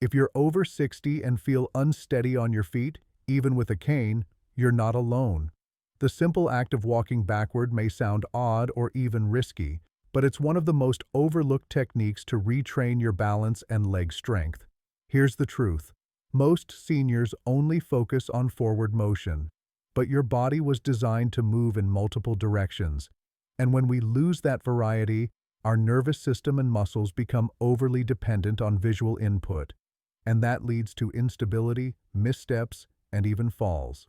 If you're over 60 and feel unsteady on your feet, even with a cane, you're not alone. The simple act of walking backward may sound odd or even risky, but it's one of the most overlooked techniques to retrain your balance and leg strength. Here's the truth. Most seniors only focus on forward motion, but your body was designed to move in multiple directions. And when we lose that variety, our nervous system and muscles become overly dependent on visual input, and that leads to instability, missteps, and even falls.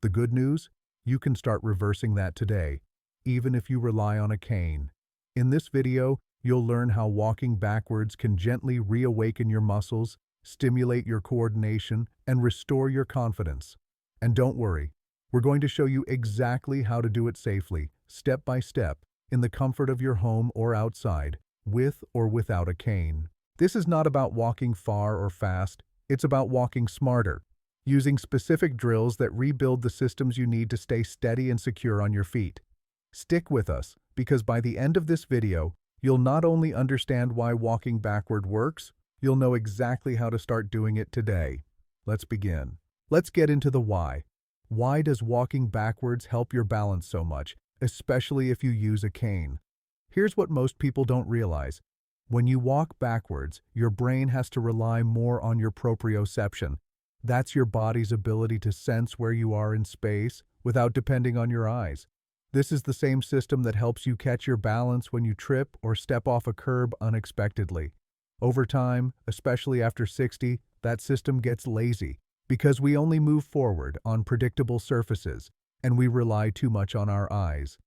The good news? You can start reversing that today, even if you rely on a cane. In this video, you'll learn how walking backwards can gently reawaken your muscles, stimulate your coordination, and restore your confidence. And don't worry, we're going to show you exactly how to do it safely, step by step, in the comfort of your home or outside, with or without a cane. This is not about walking far or fast, it's about walking smarter, using specific drills that rebuild the systems you need to stay steady and secure on your feet. Stick with us, because by the end of this video, you'll not only understand why walking backward works, you'll know exactly how to start doing it today. Let's begin. Let's get into the why. Why does walking backwards help your balance so much, especially if you use a cane? Here's what most people don't realize. When you walk backwards, your brain has to rely more on your proprioception. That's your body's ability to sense where you are in space without depending on your eyes. This is the same system that helps you catch your balance when you trip or step off a curb unexpectedly. Over time, especially after 60, that system gets lazy because we only move forward on predictable surfaces and we rely too much on our eyes.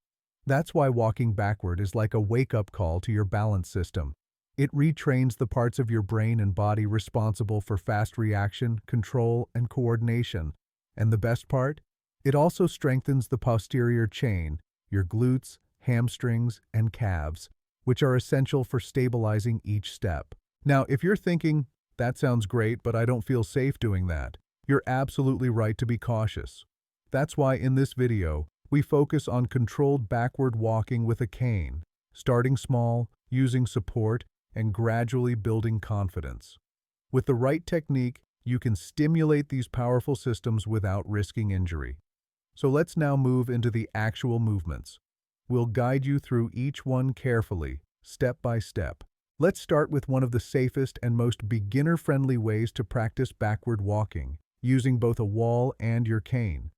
That's why walking backward is like a wake-up call to your balance system. It retrains the parts of your brain and body responsible for fast reaction, control, and coordination. And the best part? It also strengthens the posterior chain, your glutes, hamstrings, and calves, which are essential for stabilizing each step. Now, if you're thinking, that sounds great, but I don't feel safe doing that, you're absolutely right to be cautious. That's why in this video, we focus on controlled backward walking with a cane, starting small, using support, and gradually building confidence. With the right technique, you can stimulate these powerful systems without risking injury. So let's now move into the actual movements. We'll guide you through each one carefully, step by step. Let's start with one of the safest and most beginner-friendly ways to practice backward walking, using both a wall and your cane.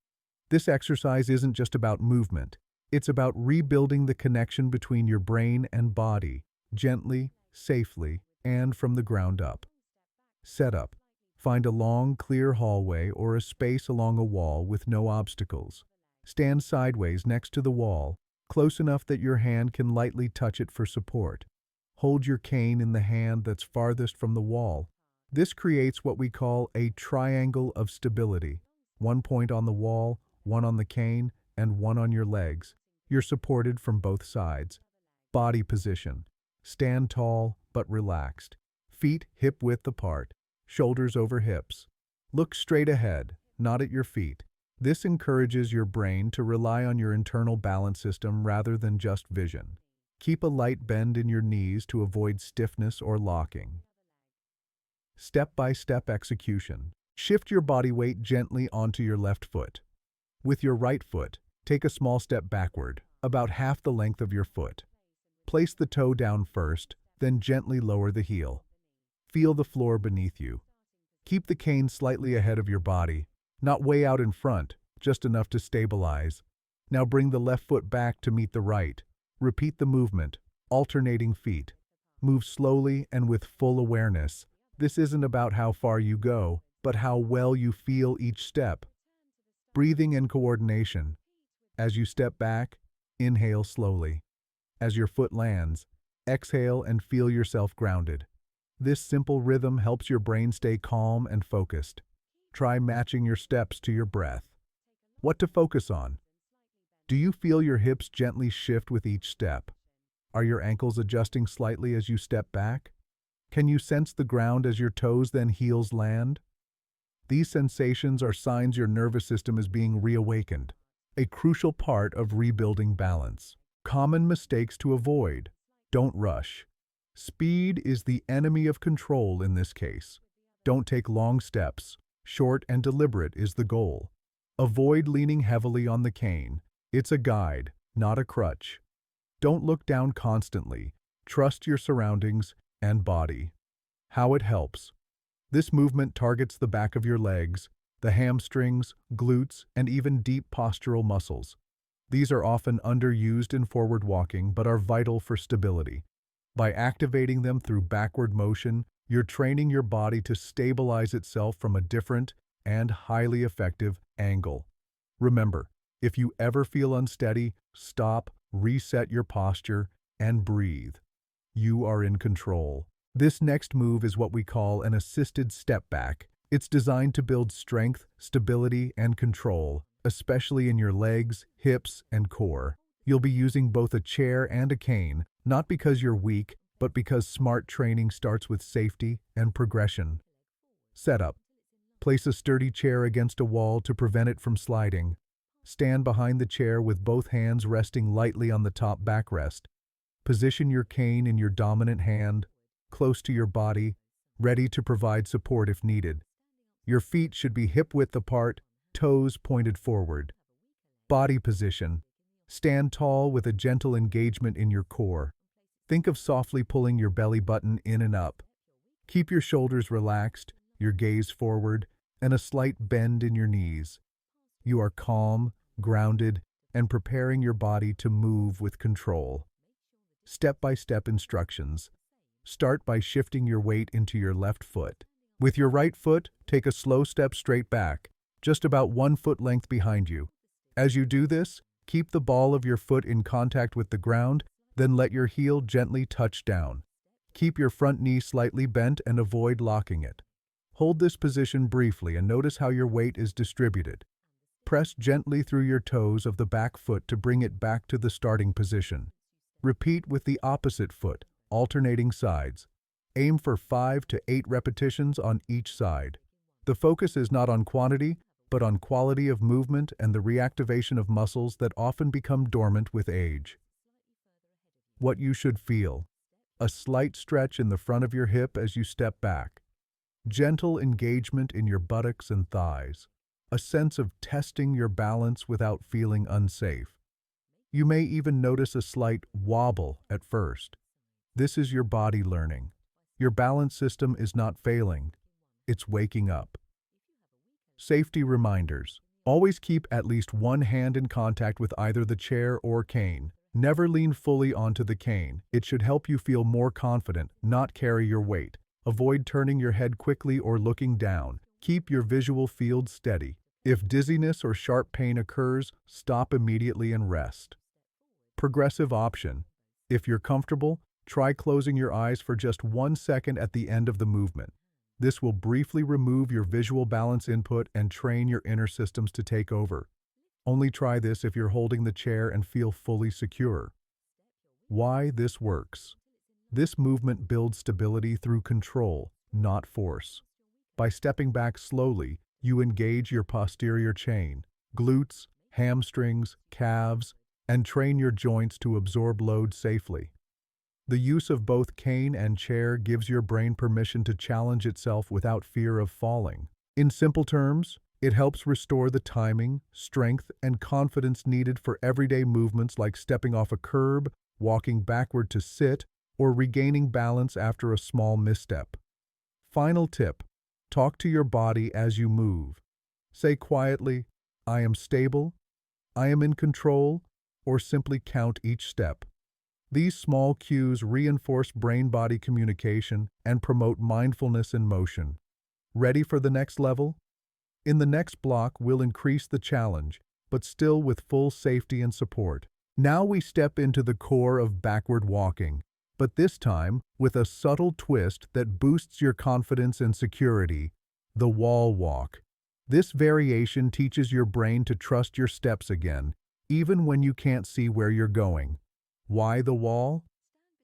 This exercise isn't just about movement. It's about rebuilding the connection between your brain and body, gently, safely, and from the ground up. Setup. Find a long, clear hallway or a space along a wall with no obstacles. Stand sideways next to the wall, close enough that your hand can lightly touch it for support. Hold your cane in the hand that's farthest from the wall. This creates what we call a triangle of stability. One point on the wall, one on the cane, and one on your legs. You're supported from both sides. Body position. Stand tall but relaxed. Feet hip-width apart. Shoulders over hips. Look straight ahead, not at your feet. This encourages your brain to rely on your internal balance system rather than just vision. Keep a light bend in your knees to avoid stiffness or locking. Step-by-step execution. Shift your body weight gently onto your left foot. With your right foot, take a small step backward, about half the length of your foot. Place the toe down first, then gently lower the heel. Feel the floor beneath you. Keep the cane slightly ahead of your body, not way out in front, just enough to stabilize. Now bring the left foot back to meet the right. Repeat the movement, alternating feet. Move slowly and with full awareness. This isn't about how far you go, but how well you feel each step. Breathing and coordination. As you step back, inhale slowly. As your foot lands, exhale and feel yourself grounded. This simple rhythm helps your brain stay calm and focused. Try matching your steps to your breath. What to focus on? Do you feel your hips gently shift with each step? Are your ankles adjusting slightly as you step back? Can you sense the ground as your toes then heels land? These sensations are signs your nervous system is being reawakened, a crucial part of rebuilding balance. Common mistakes to avoid. Don't rush. Speed is the enemy of control in this case. Don't take long steps. Short and deliberate is the goal. Avoid leaning heavily on the cane. It's a guide, not a crutch. Don't look down constantly. Trust your surroundings and body. How it helps. This movement targets the back of your legs, the hamstrings, glutes, and even deep postural muscles. These are often underused in forward walking but are vital for stability. By activating them through backward motion, you're training your body to stabilize itself from a different and highly effective angle. Remember, if you ever feel unsteady, stop, reset your posture, and breathe. You are in control. This next move is what we call an assisted step back. It's designed to build strength, stability, and control, especially in your legs, hips, and core. You'll be using both a chair and a cane, not because you're weak, but because smart training starts with safety and progression. Setup. Place a sturdy chair against a wall to prevent it from sliding. Stand behind the chair with both hands resting lightly on the top backrest. Position your cane in your dominant hand, close to your body, ready to provide support if needed. Your feet should be hip-width apart, toes pointed forward. Body position. Stand tall with a gentle engagement in your core. Think of softly pulling your belly button in and up. Keep your shoulders relaxed, your gaze forward, and a slight bend in your knees. You are calm, grounded, and preparing your body to move with control. Step-by-step instructions. Start by shifting your weight into your left foot. With your right foot, take a slow step straight back, just about 1 foot length behind you. As you do this, keep the ball of your foot in contact with the ground, then let your heel gently touch down. Keep your front knee slightly bent and avoid locking it. Hold this position briefly and notice how your weight is distributed. Press gently through your toes of the back foot to bring it back to the starting position. Repeat with the opposite foot, alternating sides. Aim for 5 to 8 repetitions on each side. The focus is not on quantity, but on quality of movement and the reactivation of muscles that often become dormant with age. What you should feel. A slight stretch in the front of your hip as you step back. Gentle engagement in your buttocks and thighs. A sense of testing your balance without feeling unsafe. You may even notice a slight wobble at first. This is your body learning. Your balance system is not failing. It's waking up. Safety reminders. Always keep at least one hand in contact with either the chair or cane. Never lean fully onto the cane. It should help you feel more confident, not carry your weight. Avoid turning your head quickly or looking down. Keep your visual field steady. If dizziness or sharp pain occurs, stop immediately and rest. Progressive option. If you're comfortable, try closing your eyes for just 1 second at the end of the movement. This will briefly remove your visual balance input and train your inner systems to take over. Only try this if you're holding the chair and feel fully secure. Why this works. This movement builds stability through control, not force. By stepping back slowly, you engage your posterior chain, glutes, hamstrings, calves, and train your joints to absorb load safely. The use of both cane and chair gives your brain permission to challenge itself without fear of falling. In simple terms, it helps restore the timing, strength, and confidence needed for everyday movements like stepping off a curb, walking backward to sit, or regaining balance after a small misstep. Final tip: talk to your body as you move. Say quietly, "I am stable," "I am in control," or simply count each step. These small cues reinforce brain-body communication and promote mindfulness in motion. Ready for the next level? In the next block, we'll increase the challenge, but still with full safety and support. Now we step into the core of backward walking, but this time with a subtle twist that boosts your confidence and security: the wall walk. This variation teaches your brain to trust your steps again, even when you can't see where you're going. Why the wall?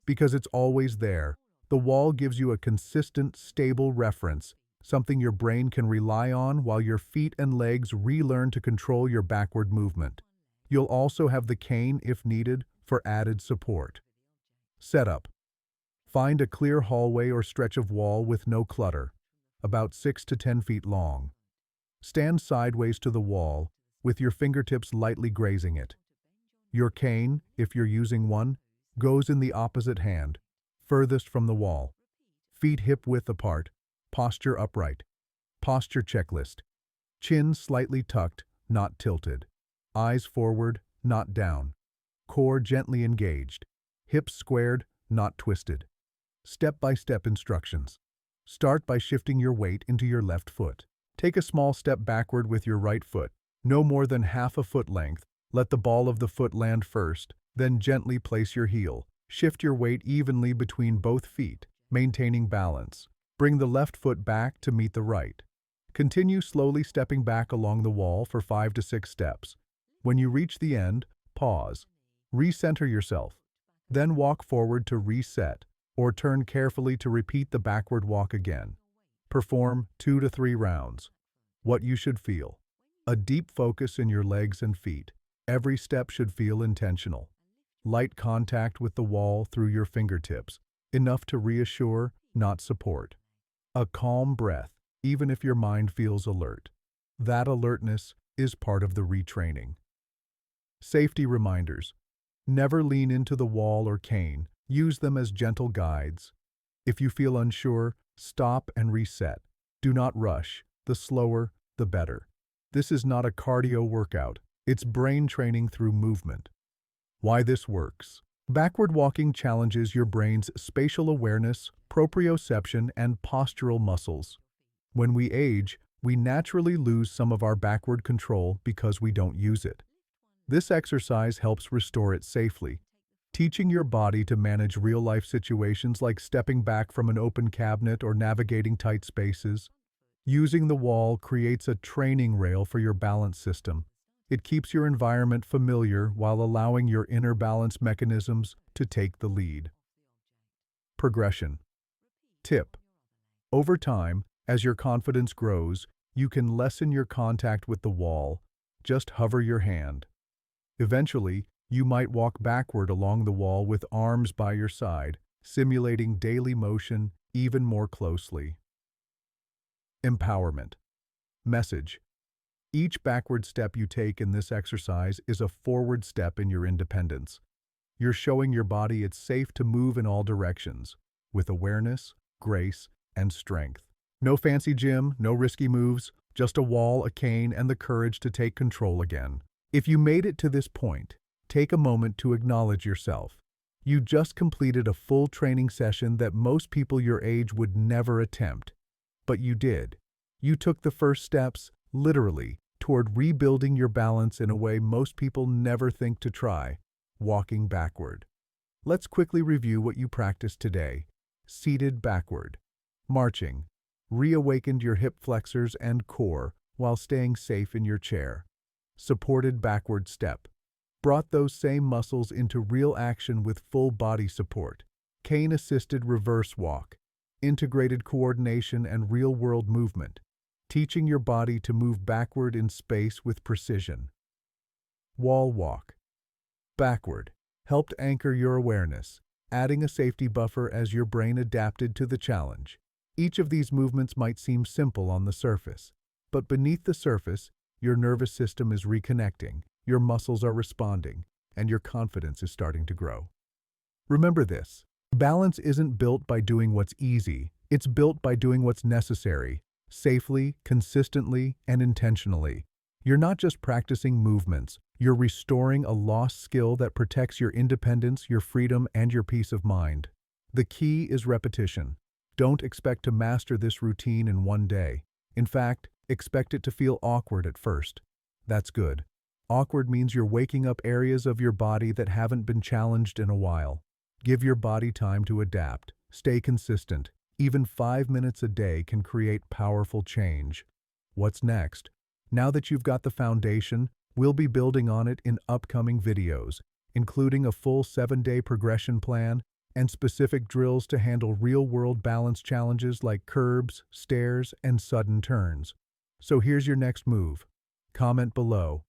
Because it's always there. The wall gives you a consistent, stable reference, something your brain can rely on while your feet and legs relearn to control your backward movement. You'll also have the cane, if needed, for added support. Setup. Find a clear hallway or stretch of wall with no clutter. about 6 to 10 feet long. Stand sideways to the wall, with your fingertips lightly grazing it. Your cane, if you're using one, goes in the opposite hand, furthest from the wall. Feet hip-width apart, posture upright. Posture checklist. Chin slightly tucked, not tilted. Eyes forward, not down. Core gently engaged. Hips squared, not twisted. Step-by-step instructions. Start by shifting your weight into your left foot. Take a small step backward with your right foot, no more than half a foot length. Let the ball of the foot land first, then gently place your heel. Shift your weight evenly between both feet, maintaining balance. Bring the left foot back to meet the right. Continue slowly stepping back along the wall for 5 to 6 steps. When you reach the end, pause. Recenter yourself. Then walk forward to reset, or turn carefully to repeat the backward walk again. Perform 2 to 3 rounds. What you should feel. A deep focus in your legs and feet. Every step should feel intentional. Light contact with the wall through your fingertips, enough to reassure, not support. A calm breath, even if your mind feels alert. That alertness is part of the retraining. Safety reminders. Never lean into the wall or cane. Use them as gentle guides. If you feel unsure, stop and reset. Do not rush. The slower, the better. This is not a cardio workout. It's brain training through movement. Why this works. Backward walking challenges your brain's spatial awareness, proprioception, and postural muscles. When we age, we naturally lose some of our backward control because we don't use it. This exercise helps restore it safely, teaching your body to manage real-life situations like stepping back from an open cabinet or navigating tight spaces. Using the wall creates a training rail for your balance system. It keeps your environment familiar while allowing your inner balance mechanisms to take the lead. Progression. Tip. Over time, as your confidence grows, you can lessen your contact with the wall. Just hover your hand. Eventually, you might walk backward along the wall with arms by your side, simulating daily motion even more closely. Empowerment. Message. Each backward step you take in this exercise is a forward step in your independence. You're showing your body it's safe to move in all directions, with awareness, grace, and strength. No fancy gym, no risky moves, just a wall, a cane, and the courage to take control again. If you made it to this point, take a moment to acknowledge yourself. You just completed a full training session that most people your age would never attempt. But you did. You took the first steps, literally, toward rebuilding your balance in a way most people never think to try, walking backward. Let's quickly review what you practiced today. Seated backward. Marching. Reawakened your hip flexors and core while staying safe in your chair. Supported backward step. Brought those same muscles into real action with full body support. Cane-assisted reverse walk. Integrated coordination and real-world movement, teaching your body to move backward in space with precision. Wall walk. Backward. Helped anchor your awareness, adding a safety buffer as your brain adapted to the challenge. Each of these movements might seem simple on the surface, but beneath the surface, your nervous system is reconnecting, your muscles are responding, and your confidence is starting to grow. Remember this. Balance isn't built by doing what's easy, it's built by doing what's necessary, safely, consistently, and intentionally. You're not just practicing movements, you're restoring a lost skill that protects your independence, your freedom, and your peace of mind. The key is repetition. Don't expect to master this routine in one day. In fact, expect it to feel awkward at first. That's good. Awkward means you're waking up areas of your body that haven't been challenged in a while. Give your body time to adapt. Stay consistent. Even 5 minutes a day can create powerful change. What's next? Now that you've got the foundation, we'll be building on it in upcoming videos, including a full 7-day progression plan and specific drills to handle real-world balance challenges like curbs, stairs, and sudden turns. So here's your next move. Comment below.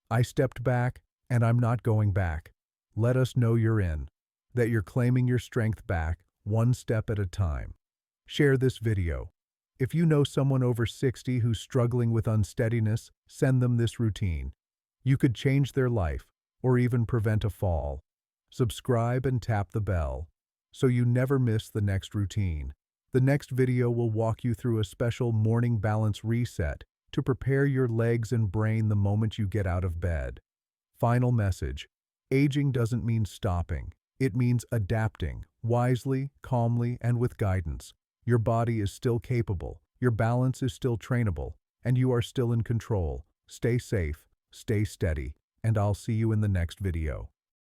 I stepped back, and I'm not going back. Let us know you're in. That you're claiming your strength back, one step at a time. Share this video. If you know someone over 60 who's struggling with unsteadiness, send them this routine. You could change their life, or even prevent a fall. Subscribe and tap the bell, so you never miss the next routine. The next video will walk you through a special morning balance reset to prepare your legs and brain the moment you get out of bed. Final message: aging doesn't mean stopping. It means adapting, wisely, calmly, and with guidance. Your body is still capable, your balance is still trainable, and you are still in control. Stay safe, stay steady, and I'll see you in the next video.